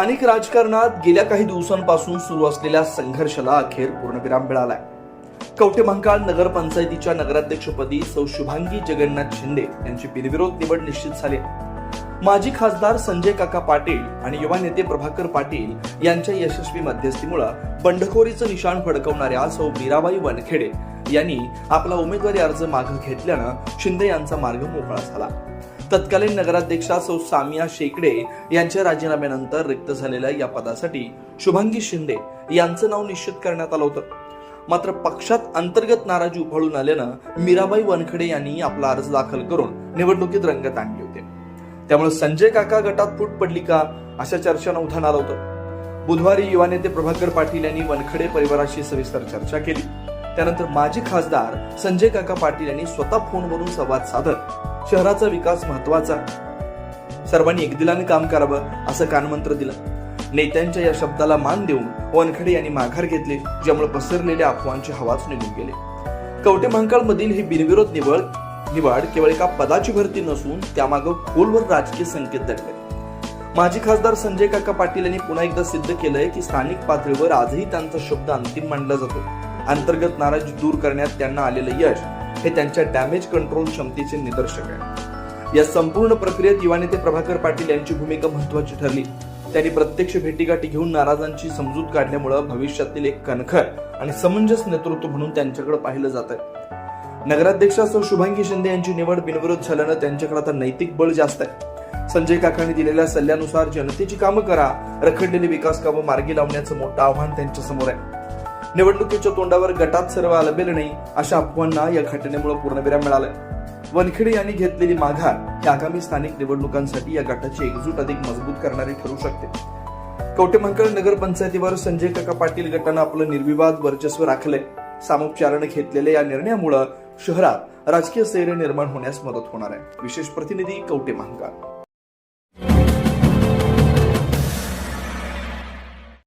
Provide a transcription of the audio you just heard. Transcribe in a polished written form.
स्थानिक राजकारणात गेल्या काही दिवसांपासून सुरू असलेल्या संघर्षाला अखेर पूर्णविराम मिळालाय. कवठेमहांकाळ नगरपंचायतीच्या नगराध्यक्षपदी सौ शुभांगी जगन्नाथ शिंदे यांची बिनविरोध निवड निश्चित झाली. माजी खासदार संजय काका पाटील आणि युवा नेते प्रभाकर पाटील यांच्या यशस्वी मध्यस्थीमुळे बंडखोरीचं निशाण फडकवणाऱ्या सौ मीराबाई वनखेडे यांनी आपला उमेदवारी अर्ज मागे घेतल्यानं शिंदे यांचा मार्ग मोकळा झाला. तत्कालीन नगराध्यक्षा सौ सामिया शेकडे यांच्या राजीनाम्यानंतर रिक्त झालेल्या या पदासाठी शुभांगी शिंदे यांचं नाव निश्चित करण्यात आलं होतं. मात्र पक्षात अंतर्गत नाराजी उफाळून आल्यानं मीराबाई वनखेडे यांनी आपला अर्ज दाखल करून निवडणुकीत रंगत आणली होती. त्यामुळे संजय काका गटात फूट पडली का अशा चर्चांना उधाण आलं होतं. बुधवारी युवा नेते प्रभाकर पाटील यांनी वनखेडे परिवाराशी सविस्तर चर्चा केली. त्यानंतर माजी खासदार संजय काका पाटील यांनी स्वतः फोनवरून संवाद साधत शहराचा विकास महत्वाचा, सर्वांनी एकदिलाने काम करावं असं कानमंत्र दिलं. नेत्यांच्या या शब्दाला मान देऊन वनखेडे यांनी माघार घेतले, ज्यामुळे पसरलेल्या अफवांची हवाच निघून गेली. कवठेमहांकाळ मधील ही बिनविरोध निवड केवळ एका पदाची भरती नसून त्यामागे खोलवर राजकीय संकेत दडले. माजी खासदार संजय काका पाटील यांनी पुन्हा एकदा सिद्ध केलंय की स्थानिक पातळीवर आजही त्यांचा शब्द अंतिम मानला जातो. अंतर्गत नाराजी दूर करण्यात त्यांना आलेलं यश हे त्यांच्या डॅमेज कंट्रोल क्षमतेचे निदर्शक आहे. या संपूर्ण प्रक्रियेत युवा नेते प्रभाकर पाटील यांची भूमिका महत्वाची ठरली. त्यांनी प्रत्यक्ष भेटीगाठी घेऊन नाराजांची समजूत काढल्यामुळे भविष्यातील एक कणखर आणि समंजस नेतृत्व म्हणून त्यांच्याकडे पाहिलं जात आहे. नगराध्यक्षा सौ शुभांगी शिंदे यांची निवड बिनविरोध झाल्यानं त्यांच्याकडे आता नैतिक बळ जास्त आहे. संजय काकांनी दिलेल्या सल्ल्यानुसार जनतेची कामं करा, रखडलेली विकास कामं मार्गी लावण्याचं मोठं आव्हान त्यांच्या समोर आहे. निवडणुकीच्या तोंडावर गटात सर्व आलबेल नाही अशा अफवांना या घटनेमुळे पूर्णविराम मिळालाय. वनखेडे यांनी घेतलेली माघार ही आगामी स्थानिक निवडणुकांसाठी या गटाची एकजूट अधिक मजबूत करणारी ठरू शकते. कवठेमहांकाळ नगरपंचायतीवर संजय काका पाटील गटानं आपलं निर्विवाद वर्चस्व राखलंय. सामोपचाराने घेतलेल्या या निर्णयामुळे शहरात राजकीय सैर्य निर्माण होण्यास मदत होणार आहे. विशेष प्रतिनिधी कवठेमहांकाळ.